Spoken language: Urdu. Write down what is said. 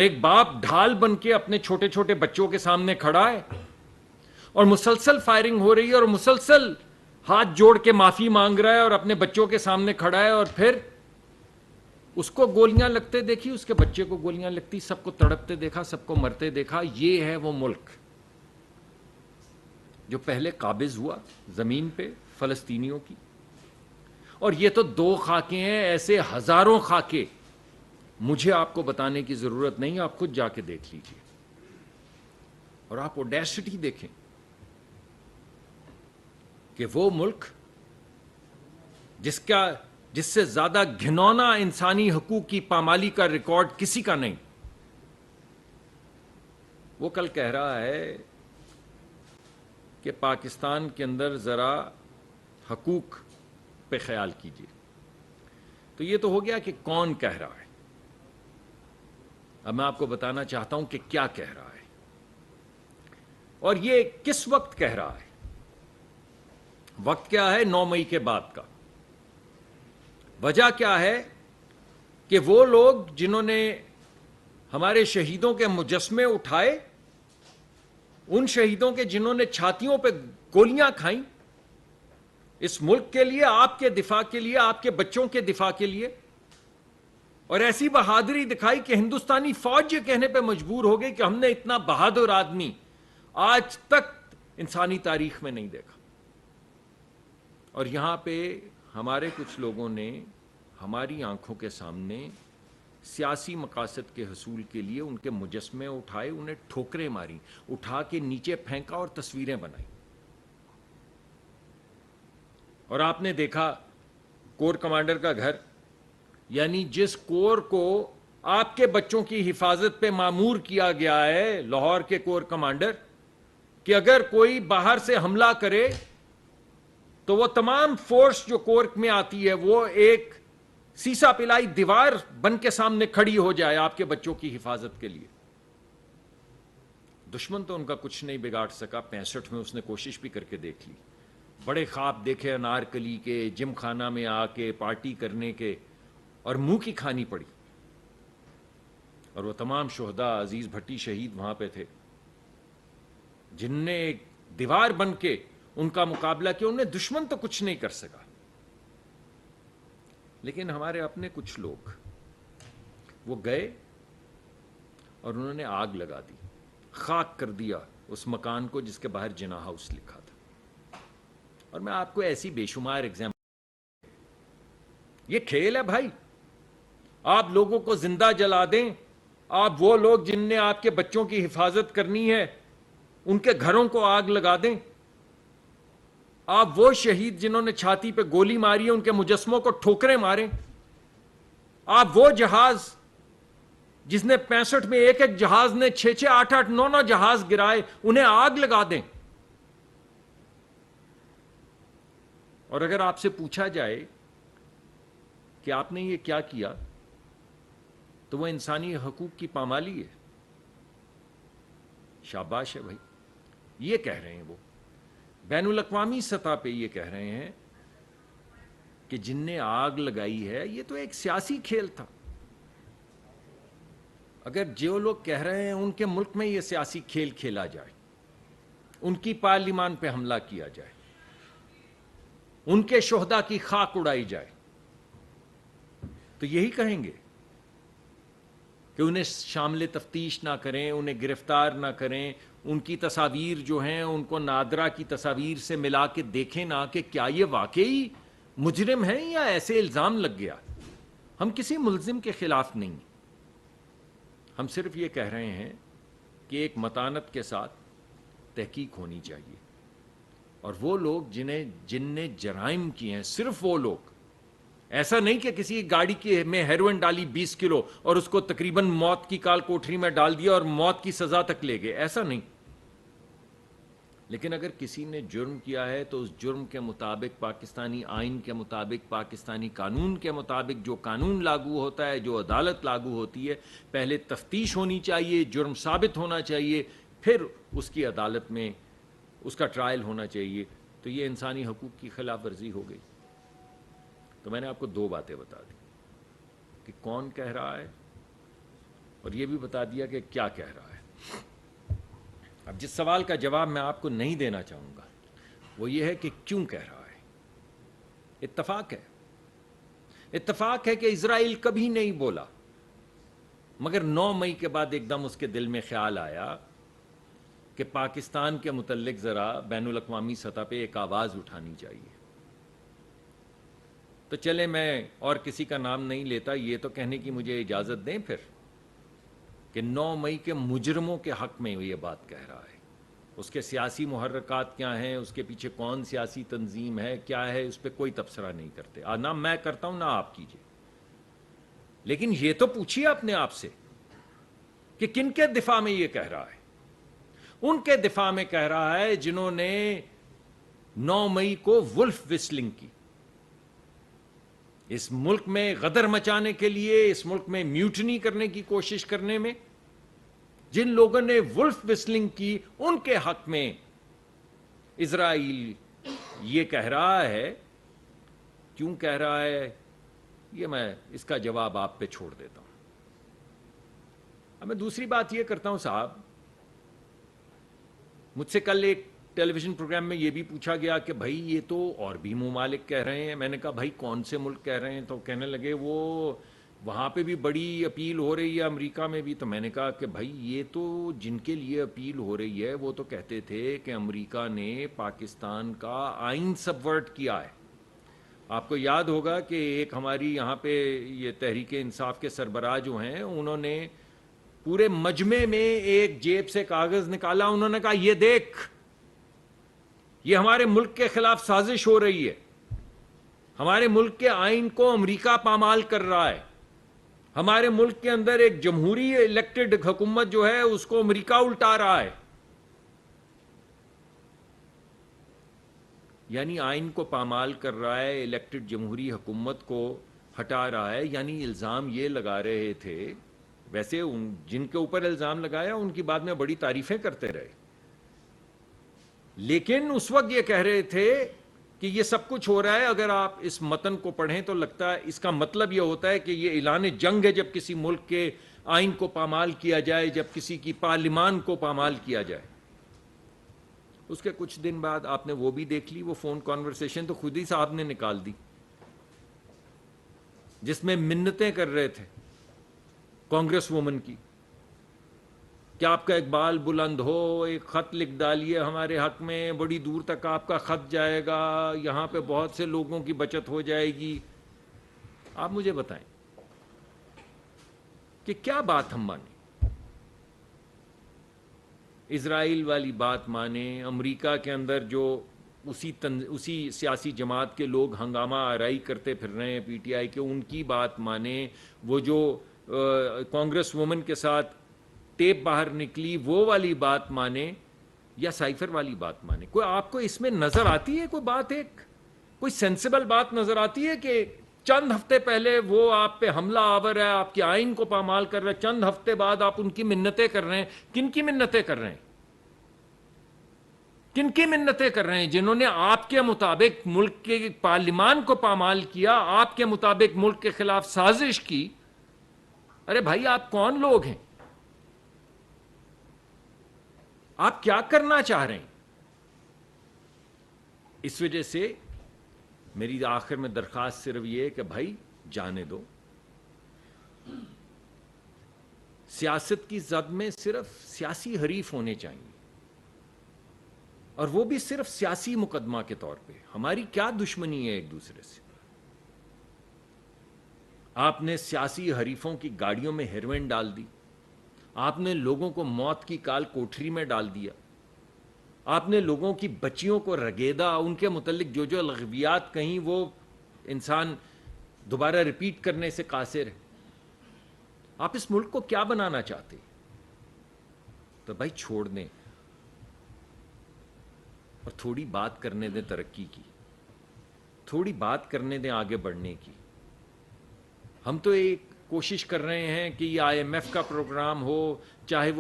ایک باپ ڈھال بن کے اپنے چھوٹے چھوٹے بچوں کے سامنے کھڑا ہے اور مسلسل فائرنگ ہو رہی ہے اور مسلسل ہاتھ جوڑ کے معافی مانگ رہا ہے اور اپنے بچوں کے سامنے کھڑا ہے، اور پھر اس کو گولیاں لگتے دیکھی، اس کے بچے کو گولیاں لگتی، سب کو تڑپتے دیکھا، سب کو مرتے دیکھا۔ یہ ہے وہ ملک جو پہلے قابض ہوا زمین پہ فلسطینیوں کی، اور یہ تو دو خاکیں ہیں، ایسے ہزاروں خاکے مجھے آپ کو بتانے کی ضرورت نہیں، آپ خود جا کے دیکھ لیجئے، اور آپ اوڈیسٹی دیکھیں کہ وہ ملک جس سے زیادہ گھنونا انسانی حقوق کی پامالی کا ریکارڈ کسی کا نہیں، وہ کل کہہ رہا ہے کہ پاکستان کے اندر ذرا حقوق پہ خیال کیجیے۔ تو یہ تو ہو گیا کہ کون کہہ رہا ہے، اب میں آپ کو بتانا چاہتا ہوں کہ کیا کہہ رہا ہے، اور یہ کس وقت کہہ رہا ہے۔ وقت کیا ہے؟ 9 مئی کے بعد کا۔ وجہ کیا ہے کہ وہ لوگ جنہوں نے ہمارے شہیدوں کے مجسمے اٹھائے، ان شہیدوں کے جنہوں نے چھاتیوں پہ گولیاں کھائیں اس ملک کے لیے، آپ کے دفاع کے لیے، آپ کے بچوں کے دفاع کے لیے، اور ایسی بہادری دکھائی کہ ہندوستانی فوج یہ کہنے پہ مجبور ہو گئی کہ ہم نے اتنا بہادر آدمی آج تک انسانی تاریخ میں نہیں دیکھا۔ اور یہاں پہ ہمارے کچھ لوگوں نے ہماری آنکھوں کے سامنے سیاسی مقاصد کے حصول کے لیے ان کے مجسمے اٹھائے، انہیں ٹھوکریں ماری، اٹھا کے نیچے پھینکا اور تصویریں بنائی۔ اور آپ نے دیکھا کور کمانڈر کا گھر، یعنی جس کور کو آپ کے بچوں کی حفاظت پہ مامور کیا گیا ہے، لاہور کے کور کمانڈر، کہ اگر کوئی باہر سے حملہ کرے تو وہ تمام فورس جو کور میں آتی ہے وہ ایک سیسا پلائی دیوار بن کے سامنے کھڑی ہو جائے آپ کے بچوں کی حفاظت کے لیے۔ دشمن تو ان کا کچھ نہیں بگاڑ سکا، 65 میں اس نے کوشش بھی کر کے دیکھ لی، بڑے خواب دیکھے انارکلی کے، جم خانہ میں آ کے پارٹی کرنے کے، اور منہ کی کھانی پڑی۔ اور وہ تمام شہداء، عزیز بھٹی شہید وہاں پہ تھے، جن نے ایک دیوار بن کے ان کا مقابلہ کیا، انہیں دشمن تو کچھ نہیں کر سکا۔ لیکن ہمارے اپنے کچھ لوگ وہ گئے اور انہوں نے آگ لگا دی، خاک کر دیا اس مکان کو جس کے باہر جناح ہاؤس لکھا تھا۔ اور میں آپ کو ایسی بے شمار ایگزامپل، یہ کھیل ہے بھائی، آپ لوگوں کو زندہ جلا دیں، آپ وہ لوگ جن نے آپ کے بچوں کی حفاظت کرنی ہے ان کے گھروں کو آگ لگا دیں، آپ وہ شہید جنہوں نے چھاتی پہ گولی ماری ہے ان کے مجسموں کو ٹھوکریں ماریں، آپ وہ جہاز جس نے 65 میں ایک ایک جہاز نے 6 8 8 9 9 جہاز گرائے انہیں آگ لگا دیں۔ اور اگر آپ سے پوچھا جائے کہ آپ نے یہ کیا کیا، تو وہ انسانی حقوق کی پامالی ہے۔ شاباش ہے بھائی، یہ کہہ رہے ہیں وہ بین الاقوامی سطح پہ، یہ کہہ رہے ہیں کہ جن نے آگ لگائی ہے یہ تو ایک سیاسی کھیل تھا۔ اگر جو لوگ کہہ رہے ہیں ان کے ملک میں یہ سیاسی کھیل کھیلا جائے، ان کی پارلیمان پہ حملہ کیا جائے، ان کے شہداء کی خاک اڑائی جائے، تو یہی کہیں گے کہ انہیں شامل تفتیش نہ کریں، انہیں گرفتار نہ کریں، ان کی تصاویر جو ہیں ان کو نادرا کی تصاویر سے ملا کے دیکھیں نہ کہ کیا یہ واقعی مجرم ہیں یا ایسے الزام لگ گیا۔ ہم کسی ملزم کے خلاف نہیں، ہم صرف یہ کہہ رہے ہیں کہ ایک متانت کے ساتھ تحقیق ہونی چاہیے، اور وہ لوگ جن نے جرائم کیے ہیں، صرف وہ لوگ، ایسا نہیں کہ کسی گاڑی میں ہیروئن ڈالی 20 کلو اور اس کو تقریباً موت کی کال کوٹری میں ڈال دیا اور موت کی سزا تک لے گئے، ایسا نہیں۔ لیکن اگر کسی نے جرم کیا ہے تو اس جرم کے مطابق، پاکستانی آئین کے مطابق، پاکستانی قانون کے مطابق، جو قانون لاگو ہوتا ہے، جو عدالت لاگو ہوتی ہے، پہلے تفتیش ہونی چاہیے، جرم ثابت ہونا چاہیے، پھر اس کی عدالت میں اس کا ٹرائل ہونا چاہیے۔ تو یہ انسانی حقوق کی خلاف ورزی ہو گئی۔ تو میں نے آپ کو 2 باتیں بتا دی کہ کون کہہ رہا ہے اور یہ بھی بتا دیا کہ کیا کہہ رہا ہے۔ اب جس سوال کا جواب میں آپ کو نہیں دینا چاہوں گا وہ یہ ہے کہ کیوں کہہ رہا ہے۔ اتفاق ہے کہ اسرائیل کبھی نہیں بولا، مگر 9 مئی کے بعد ایک دم اس کے دل میں خیال آیا کہ پاکستان کے متعلق ذرا بین الاقوامی سطح پہ ایک آواز اٹھانی چاہیے۔ تو چلے میں اور کسی کا نام نہیں لیتا، یہ تو کہنے کی مجھے اجازت دیں پھر کہ 9 مئی کے مجرموں کے حق میں یہ بات کہہ رہا ہے۔ اس کے سیاسی محرکات کیا ہیں، اس کے پیچھے کون سیاسی تنظیم ہے، کیا ہے، اس پہ کوئی تبصرہ نہیں کرتے، نہ میں کرتا ہوں نہ آپ کیجیے۔ لیکن یہ تو پوچھیے اپنے آپ سے کہ کن کے دفاع میں یہ کہہ رہا ہے۔ ان کے دفاع میں کہہ رہا ہے جنہوں نے 9 مئی کو ولف وسلنگ کی، اس ملک میں غدر مچانے کے لیے، اس ملک میں میوٹنی کرنے کی کوشش کرنے میں جن لوگوں نے ولف وسلنگ کی، ان کے حق میں اسرائیل یہ کہہ رہا ہے۔ کیوں کہہ رہا ہے یہ میں اس کا جواب آپ پہ چھوڑ دیتا ہوں۔ اب میں دوسری بات یہ کرتا ہوں صاحب، مجھ سے کل ایک ٹیلی ویژن پروگرام میں یہ بھی پوچھا گیا کہ بھائی یہ تو اور بھی ممالک کہہ رہے ہیں۔ میں نے کہا بھائی کون سے ملک کہہ رہے ہیں؟ تو کہنے لگے وہ وہاں پہ بھی بڑی اپیل ہو رہی ہے، امریکہ میں بھی۔ تو میں نے کہا کہ بھائی یہ تو جن کے لیے اپیل ہو رہی ہے وہ تو کہتے تھے کہ امریکہ نے پاکستان کا آئین سبورٹ کیا ہے۔ آپ کو یاد ہوگا کہ ایک ہماری یہاں پہ یہ تحریک انصاف کے سربراہ جو ہیں، انہوں نے پورے مجمع میں ایک جیب سے کاغذ نکالا، انہوں نے کہا یہ دیکھ، یہ ہمارے ملک کے خلاف سازش ہو رہی ہے، ہمارے ملک کے آئین کو امریکہ پامال کر رہا ہے، ہمارے ملک کے اندر ایک جمہوری الیکٹڈ حکومت جو ہے اس کو امریکہ الٹا رہا ہے۔ یعنی آئین کو پامال کر رہا ہے، الیکٹڈ جمہوری حکومت کو ہٹا رہا ہے۔ یعنی الزام یہ لگا رہے تھے، ویسے جن کے اوپر الزام لگایا ان کی بعد میں بڑی تعریفیں کرتے رہے، لیکن اس وقت یہ کہہ رہے تھے کہ یہ سب کچھ ہو رہا ہے۔ اگر آپ اس متن کو پڑھیں تو لگتا ہے اس کا مطلب یہ ہوتا ہے کہ یہ اعلان جنگ ہے جب کسی ملک کے آئین کو پامال کیا جائے، جب کسی کی پارلیمان کو پامال کیا جائے۔ اس کے کچھ دن بعد آپ نے وہ بھی دیکھ لی، وہ فون کانورسیشن تو خود ہی صاحب نے نکال دی، جس میں منتیں کر رہے تھے کانگریس وومن کی کہ آپ کا اقبال بلند ہو، ایک خط لکھ ڈالیے ہمارے حق میں، بڑی دور تک آپ کا خط جائے گا، یہاں پہ بہت سے لوگوں کی بچت ہو جائے گی۔ آپ مجھے بتائیں کہ کیا بات ہم مانیں؟ اسرائیل والی بات مانیں، امریکہ کے اندر جو اسی سیاسی جماعت کے لوگ ہنگامہ آرائی کرتے پھر رہے ہیں، پی ٹی آئی کے، ان کی بات مانیں، وہ جو کانگریس وومن کے ساتھ ٹیپ باہر نکلی وہ والی بات مانیں، یا سائفر والی بات مانیں؟ کوئی آپ کو اس میں نظر آتی ہے کوئی بات، ایک کوئی سینسیبل بات نظر آتی ہے کہ چند ہفتے پہلے وہ آپ پہ حملہ آور ہے، آپ کے آئین کو پامال کر رہے ہیں، چند ہفتے بعد آپ ان کی منتیں کر رہے ہیں؟ کن کی منتیں کر رہے ہیں؟ کن کی منتیں کر رہے ہیں؟ جنہوں نے آپ کے مطابق ملک کے پارلیمان کو پامال کیا، آپ کے مطابق ملک کے خلاف سازش کی۔ ارے بھائی آپ کون لوگ ہیں؟ آپ کیا کرنا چاہ رہے ہیں؟ اس وجہ سے میری آخر میں درخواست صرف یہ ہے کہ بھائی جانے دو۔ سیاست کی زد میں صرف سیاسی حریف ہونے چاہیے، اور وہ بھی صرف سیاسی مقدمہ کے طور پہ۔ ہماری کیا دشمنی ہے ایک دوسرے سے؟ آپ نے سیاسی حریفوں کی گاڑیوں میں ہیروئن ڈال دی، آپ نے لوگوں کو موت کی کال کوٹری میں ڈال دیا، آپ نے لوگوں کی بچیوں کو رگیدا، ان کے متعلق جو جو لغویات کہیں وہ انسان دوبارہ ریپیٹ کرنے سے قاصر ہے۔ آپ اس ملک کو کیا بنانا چاہتے؟ تو بھائی چھوڑ دیں اور تھوڑی بات کرنے دیں ترقی کی، تھوڑی بات کرنے دیں آگے بڑھنے کی۔ ہم تو ایک کوشش کر رہے ہیں کہ یہ آئی ایم ایف کا پروگرام ہو، چاہے وہ